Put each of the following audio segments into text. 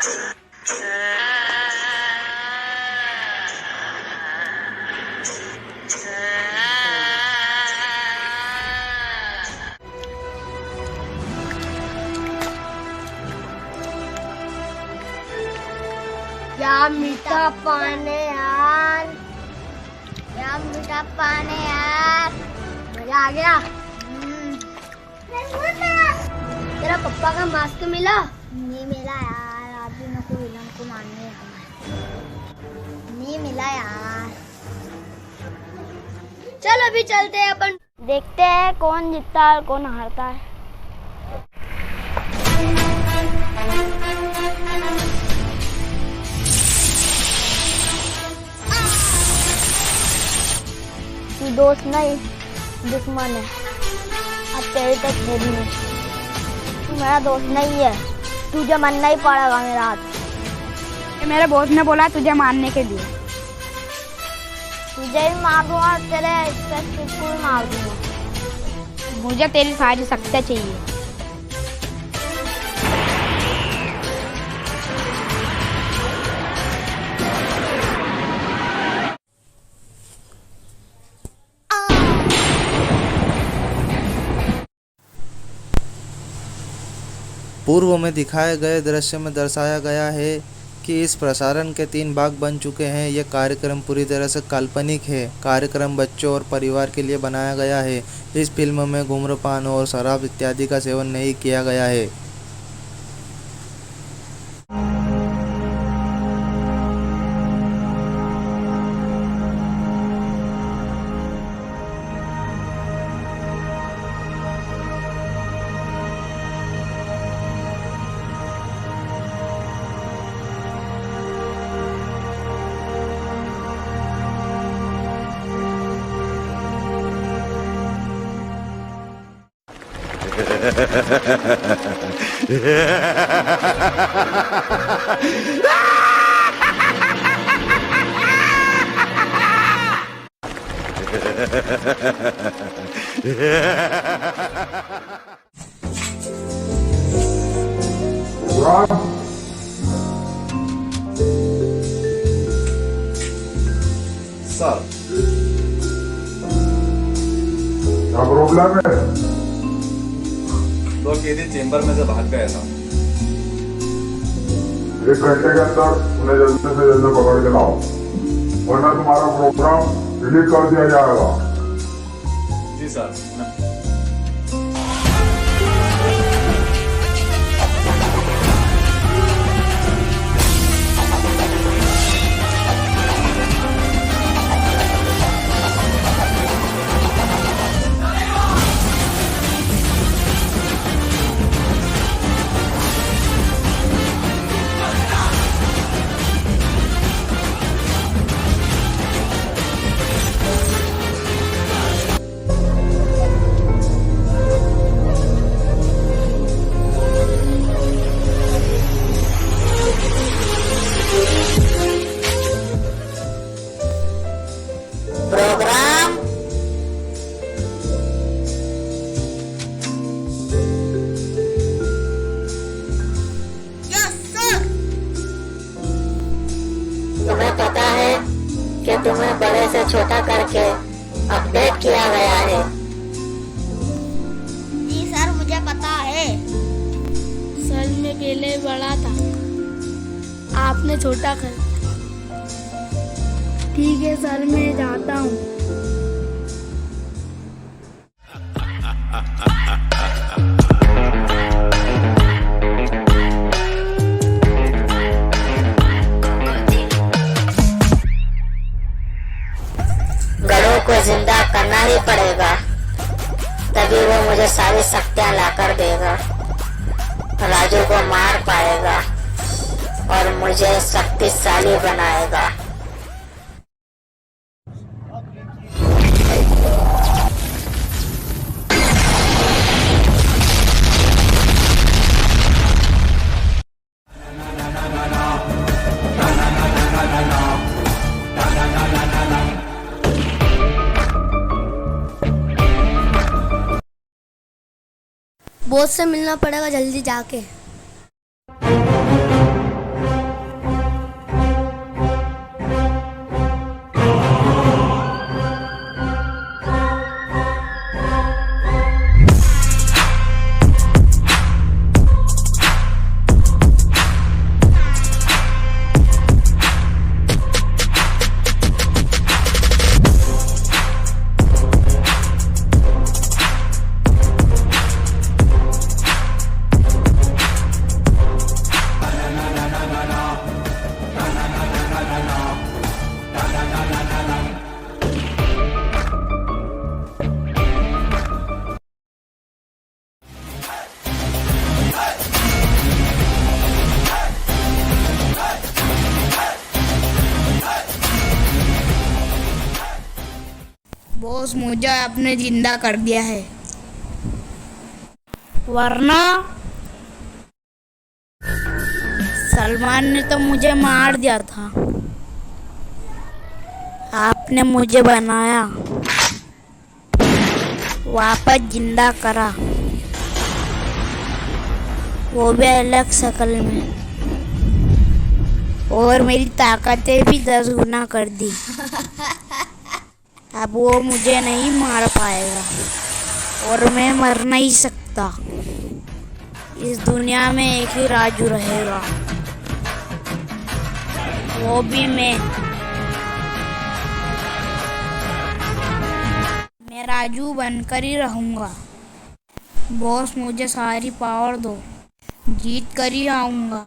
क्या मीठा पानी यार, क्या मीठा पानी यार, मजा आ गया। तेरा पप्पा का मास्क मिला? नहीं मिला यार, अभी मेरे को विलन को मारने नहीं मिला यार। चल अभी चलते हैं अपन, देखते हैं कौन जीतता है और कौन हारता है। तू दोस्त नहीं दुश्मन है, अब तेरे तक मेरी नहीं। तू मेरा दोस्त नहीं है, तुझे मानना ही पड़ेगा मेरा हाथ। मेरे बॉस ने बोला तुझे मारने के लिए। तुझे भी मार दूंगा और तेरे को भी मार दूंगा। मुझे तेरी सारी शक्तियाँ चाहिए। पूर्व में दिखाए गए दृश्य में दर्शाया गया है कि इस प्रसारण के 3 भाग बन चुके हैं। यह कार्यक्रम पूरी तरह से काल्पनिक है। कार्यक्रम बच्चों और परिवार के लिए बनाया गया है। इस फिल्म में धूम्रपान और शराब इत्यादि का सेवन नहीं किया गया है। सर, क्या प्रॉब्लम है? दो कैदी चेंबर में से भाग गया था। 1 घंटे के अंदर उन्हें जल्दी से जल्दी पकड़ के लाओ, वरना तुम्हारा प्रोग्राम डिलीट कर दिया जाएगा। जी सर। तुम्हें पता है कि तुम्हें बड़े से छोटा करके अपडेट किया गया है। जी सर, मुझे पता है। सर में पहले बड़ा था, आपने छोटा कर। ठीक है सर, मैं जाता हूँ। गरों को जिंदा करना ही पड़ेगा, तभी वो मुझे सारी शक्तियाँ लाकर देगा। राजू को मार पाएगा और मुझे शक्तिशाली बनाएगा। बॉस से मिलना पड़ेगा जल्दी जाके। बॉस मुझे आपने जिंदा कर दिया है, वरना सलमान ने तो मुझे मार दिया था। आपने मुझे बनाया, वापस जिंदा करा, वो भी अलग शक्ल में, और मेरी ताकतें भी 10 गुना कर दी। अब वो मुझे नहीं मार पाएगा और मैं मर नहीं सकता। इस दुनिया में एक ही राजू रहेगा, वो भी मैं राजू बनकर ही रहूँगा। बॉस मुझे सारी पावर दो, जीत कर ही आऊँगा।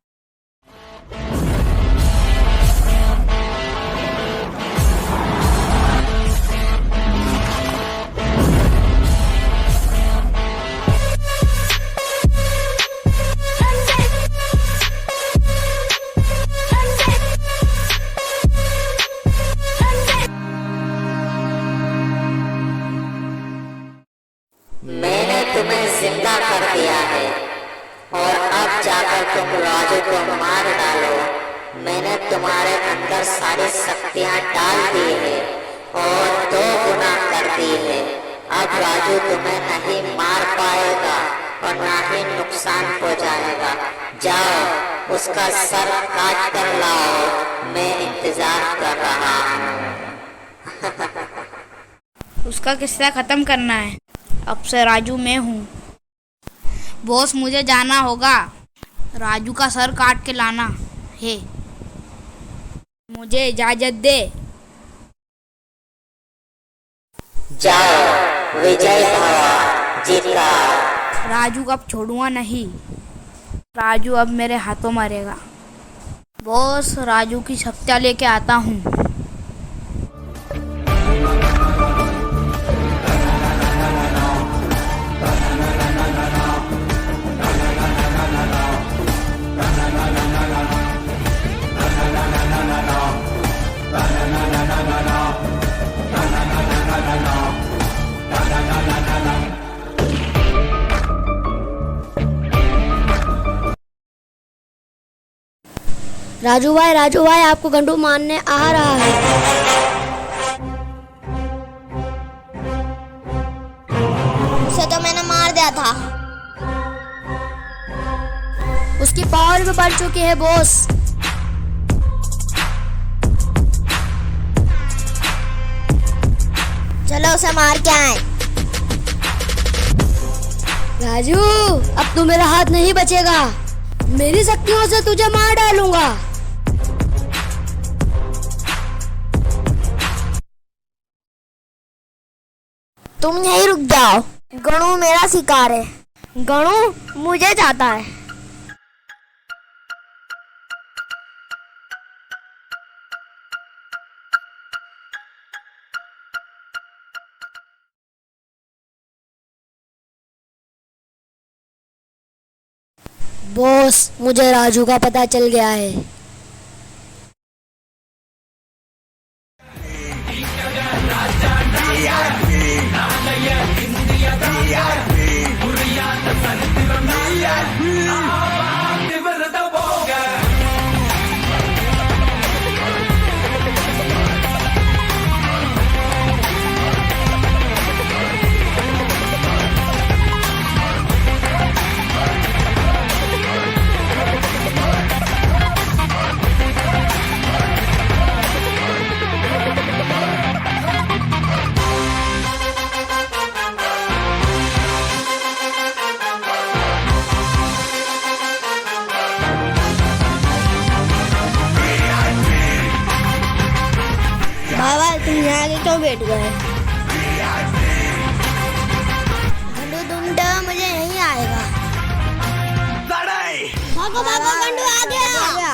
मैंने तुम्हें जिंदा कर दिया है और अब जाकर तुम राजू को मार डालो। मैंने तुम्हारे अंदर सारी शक्तियां डाल दी है और 2 गुना कर दी है। अब राजू तुम्हें नहीं मार पाएगा और ना ही नुकसान पहुंचाएगा। जाओ उसका सर काट कर लाओ, मैं इंतजार कर रहा हूँ। उसका किस्सा खत्म करना है। अब से राजू मैं हूँ। बॉस मुझे जाना होगा, राजू का सर काट के लाना है। मुझे इजाजत दे। जाओ, विजय भव, जीता। राजू को अब छोड़ूंगा नहीं। राजू अब मेरे हाथों मरेगा। बॉस राजू की शक्तियाँ लेके आता हूँ। राजू भाई आपको गंडू मारने आ रहा है। उसे तो मैंने मार दिया था। उसकी पावर भी बढ़ चुकी है बॉस। चलो उसे मार के आए। राजू अब तू मेरा हाथ नहीं बचेगा। मेरी शक्तियों से तुझे मार डालूंगा। तुम यहीं रुक जाओ। गणू मेरा शिकार है। गणू मुझे चाहता है। बॉस मुझे राजू का पता चल गया है। बाबा तुम यहाँ आके क्यों बैठ गए? गंडू ढूंढो, मुझे यहीं आएगा। भागो भागो, गंडू आ गया।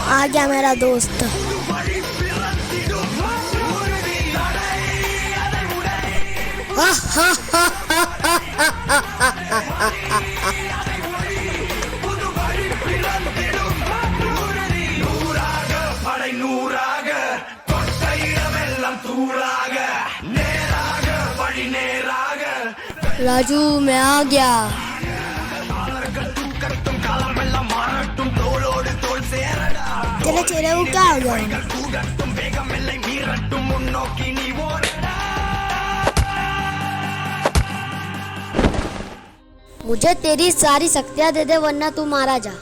आ गया मेरा दोस्त। राजू मैं आ गया। तेरे चेहरे को क्या हो गया? मुझे तेरी सारी शक्तियां दे दे वरना तू मारा जा।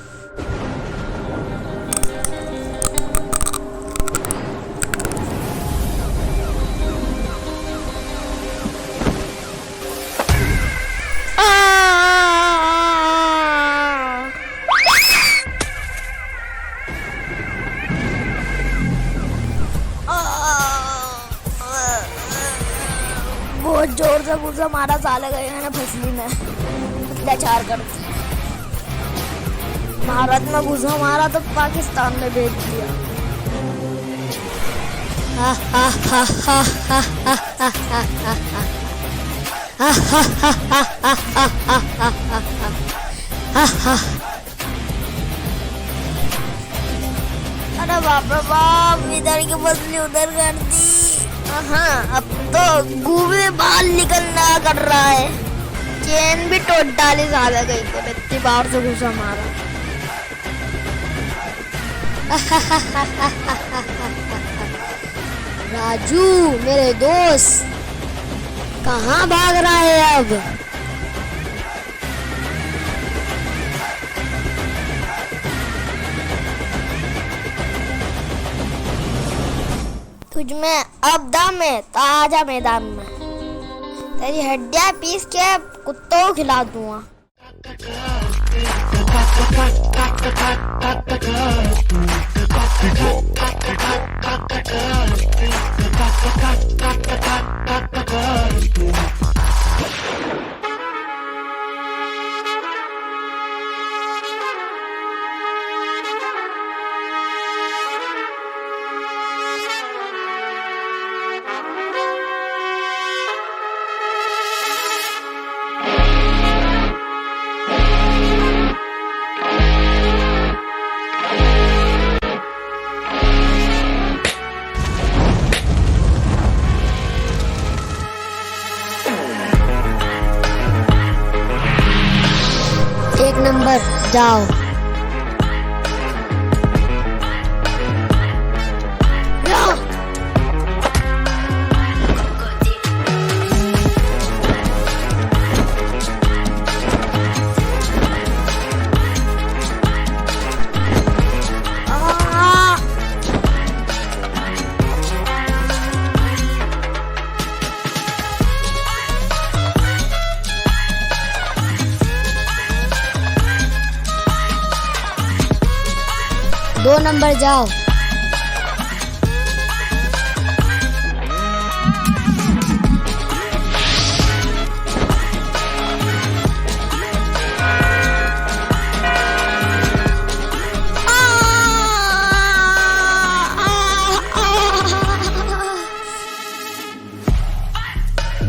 बहुत जोर से मुझे मारा साले गए हैं फसली में अत्याचार करते। भारत में घुसा मारा तो पाकिस्तान में भेज दिया। अरे बाप रे बाप, इधर की फसली उधर कर दी। हाँ, अब तो गूबे बाल निकलना कर रहा है। चेन भी टूट डाली साला गई को, इतनी बार से घुसा मारा। राजू मेरे दोस्त कहाँ भाग रहा है अब? तुझ में अब दम है तो आजा मैदान में, तेरी हड्डियां पीस के कुत्तों को खिला दूंगा। एक नंबर जाओ। दो नंबर जाओ।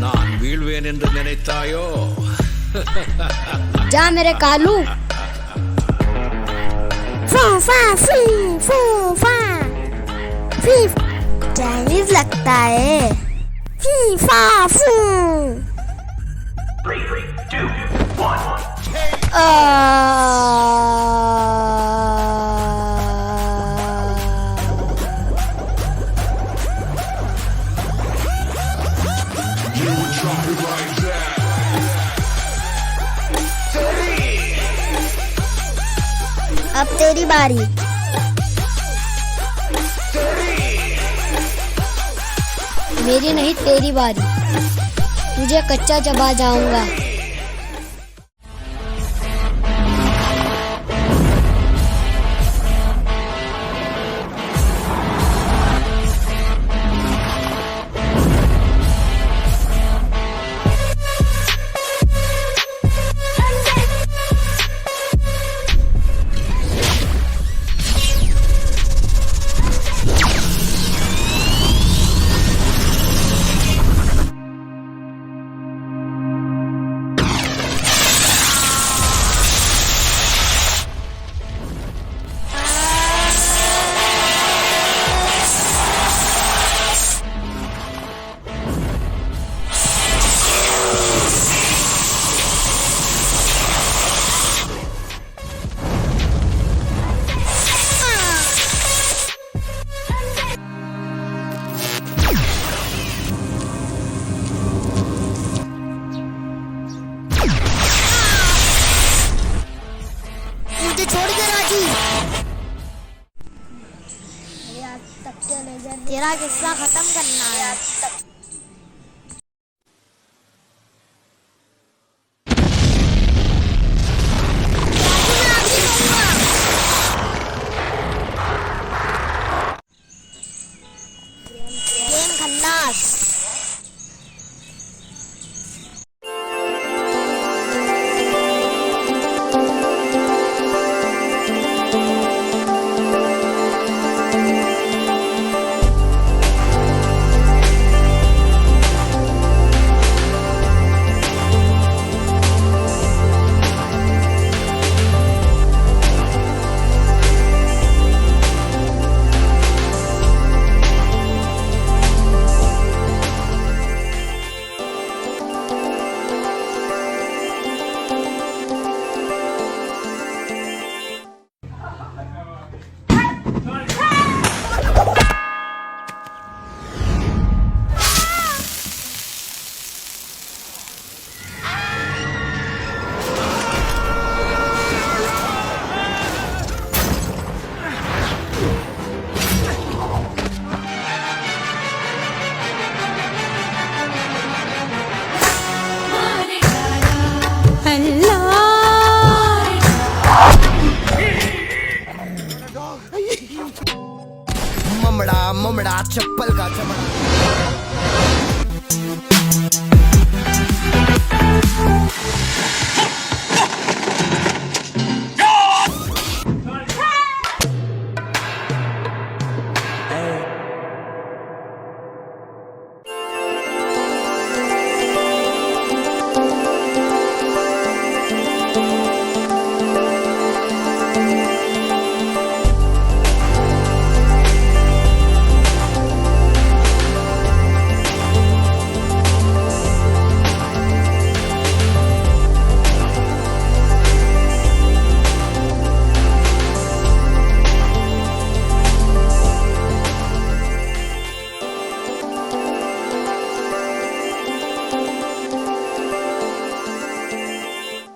நான் வீழ்வேன் என்று நினைத்தாயோ? जा मेरे कालू। चाइनीज लगता है। फीफा फू। अब तेरी बारी। मेरी नहीं तेरी बारी, तुझे कच्चा चबा जाऊंगा। तेरा किस्सा खत्म करना है। गेम खन्नास। ममड़ा ममड़ा चप्पल का चमड़ा।